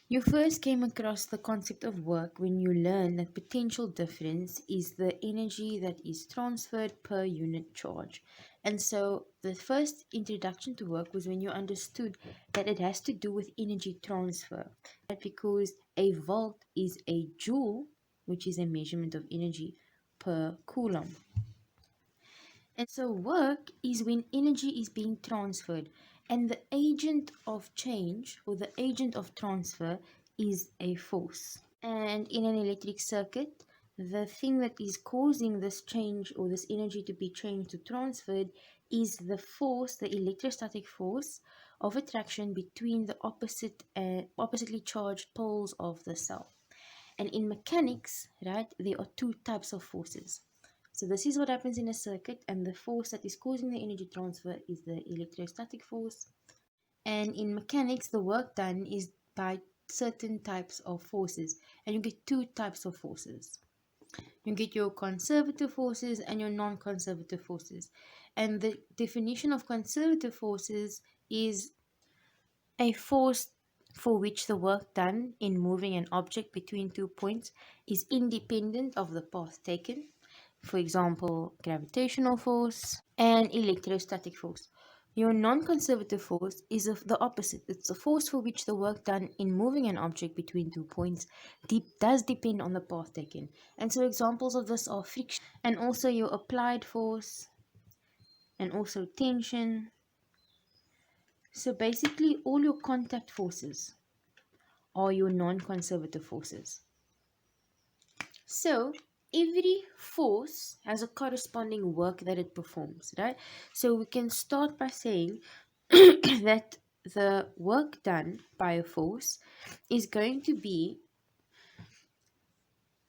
You first came across the concept of work when you learned that potential difference is the energy that is transferred per unit charge. And so the first introduction to work was when you understood that it has to do with energy transfer. That because a volt is a joule, which is a measurement of energy per coulomb. And so work is when energy is being transferred, and the agent of change or the agent of transfer is a force. And in an electric circuit, the thing that is causing this change or this energy to be changed to transferred is the force, the electrostatic force of attraction between the oppositely charged poles of the cell. And in mechanics, right, there are two types of forces. So this is what happens in a circuit, and the force that is causing the energy transfer is the electrostatic force. And in mechanics, the work done is by certain types of forces, and you get two types of forces. You get your conservative forces and your non-conservative forces. And the definition of conservative forces is a force for which the work done in moving an object between 2 points is independent of the path taken. For example, gravitational force and electrostatic force. Your non-conservative force is of the opposite. It's a force for which the work done in moving an object between 2 points does depend on the path taken. And so examples of this are friction and also your applied force and also tension. So basically all your contact forces are your non-conservative forces. So every force has a corresponding work that it performs, right? So we can start by saying that the work done by a force is going to be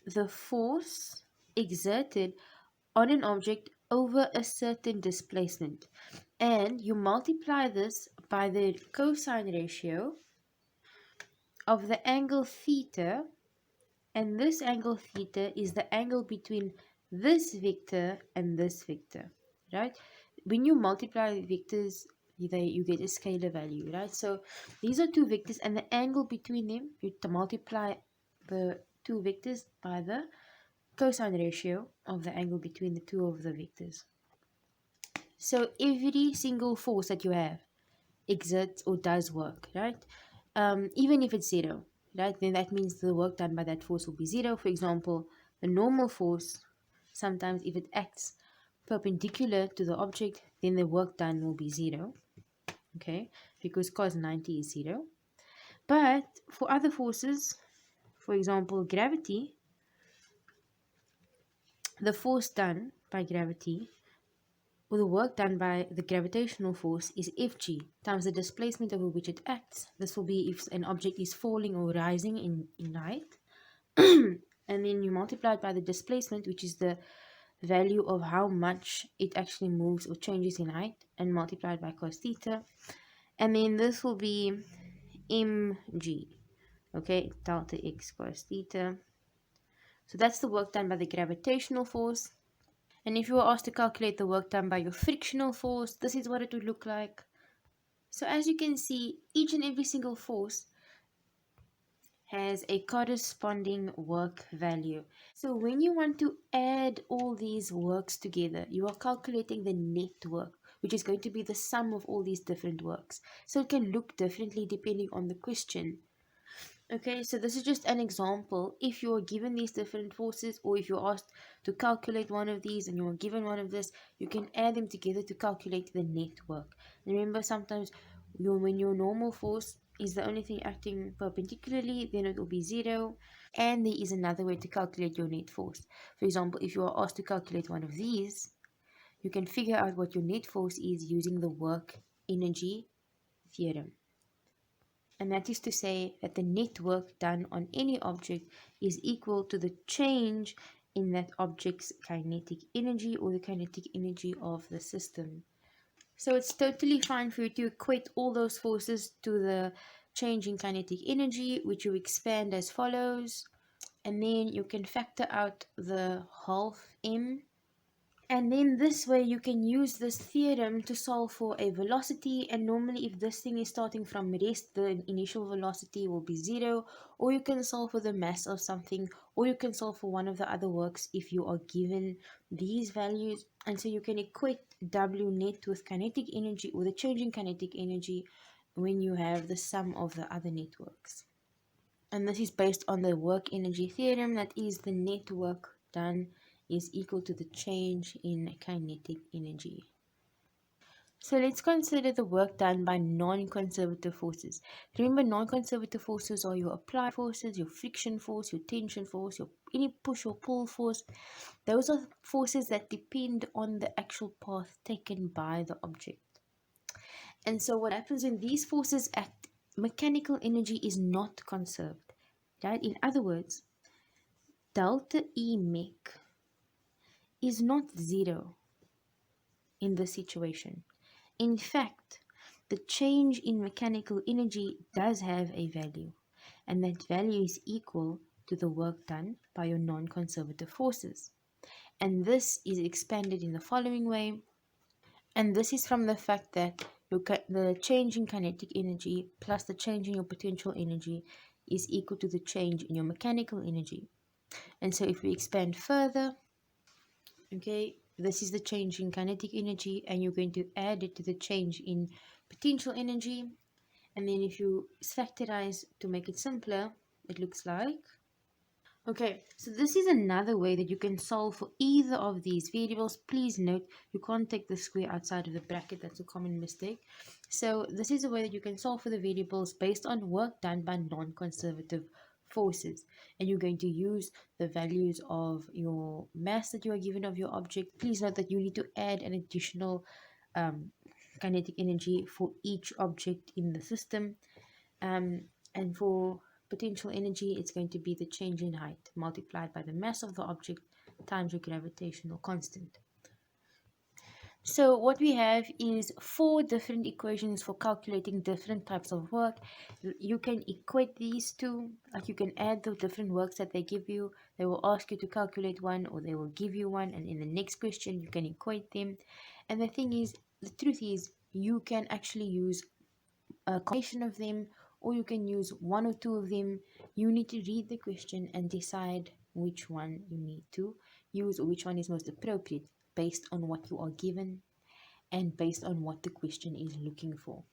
the force exerted on an object over a certain displacement. And you multiply this by the cosine ratio of the angle theta, and this angle theta is the angle between this vector and this vector, right? When you multiply vectors, you get a scalar value, right? So these are two vectors, and the angle between them, you multiply the two vectors by the cosine ratio of the angle between the two of the vectors. So every single force that you have exerts or does work, right? Even if it's zero, right? Then that means the work done by that force will be zero. For example, the normal force, sometimes if it acts perpendicular to the object, then the work done will be zero, okay? Because cos 90 is zero. But for other forces, for example, gravity, the force done by gravity or the work done by the gravitational force is Fg times the displacement over which it acts. This will be if an object is falling or rising in height. And then you multiply it by the displacement, which is the value of how much it actually moves or changes in height, and multiply it by cos theta. And then this will be mg, okay, delta x cos theta. So that's the work done by the gravitational force. And if you were asked to calculate the work done by your frictional force, this is what it would look like. So as you can see, each and every single force has a corresponding work value. So when you want to add all these works together, you are calculating the net work, which is going to be the sum of all these different works. So it can look differently depending on the question. Okay, so this is just an example. If you're given these different forces, or if you're asked to calculate one of these and you're given one of this, you can add them together to calculate the net work. Remember, sometimes when your normal force is the only thing acting perpendicularly, then it will be zero. And there is another way to calculate your net force. For example, if you are asked to calculate one of these, you can figure out what your net force is using the work energy theorem. And that is to say that the net work done on any object is equal to the change in that object's kinetic energy or the kinetic energy of the system. So it's totally fine for you to equate all those forces to the change in kinetic energy, which you expand as follows. And then you can factor out the half m And then this way you can use this theorem to solve for a velocity, and normally if this thing is starting from rest, the initial velocity will be 0, or you can solve for the mass of something, or you can solve for one of the other works if you are given these values. And so you can equate W net with kinetic energy, or the change in kinetic energy, when you have the sum of the other networks. And this is based on the work energy theorem, that is the net work done is equal to the change in kinetic energy. So let's consider the work done by non-conservative forces. Remember, non-conservative forces are your applied forces, your friction force, your tension force, your any push or pull force. Those are forces that depend on the actual path taken by the object. And so what happens when these forces act, mechanical energy is not conserved. Right? In other words, delta E mech is not 0 in this situation. In fact, the change in mechanical energy does have a value, and that value is equal to the work done by your non-conservative forces. And this is expanded in the following way. And this is from the fact that the change in kinetic energy plus the change in your potential energy is equal to the change in your mechanical energy. And so if we expand further, okay, this is the change in kinetic energy, and you're going to add it to the change in potential energy. And then if you factorize to make it simpler, it looks like, okay, so this is another way that you can solve for either of these variables. Please note, you can't take the square outside of the bracket. That's a common mistake. So this is a way that you can solve for the variables based on work done by non-conservative forces. And you're going to use the values of your mass that you are given of your object. Please note that you need to add an additional um, kinetic energy for each object in the system. And for potential energy, it's going to be the change in height multiplied by the mass of the object times your gravitational constant. So what we have is 4 different equations for calculating different types of work. You can equate these two, like you can add the different works that they give you. They will ask you to calculate one, or they will give you one, and in the next question you can equate them. And the thing is, the truth is, you can actually use a combination of them, or you can use one or two of them. You need to read the question and decide which one you need to use, or which one is most appropriate based on what you are given and based on what the question is looking for.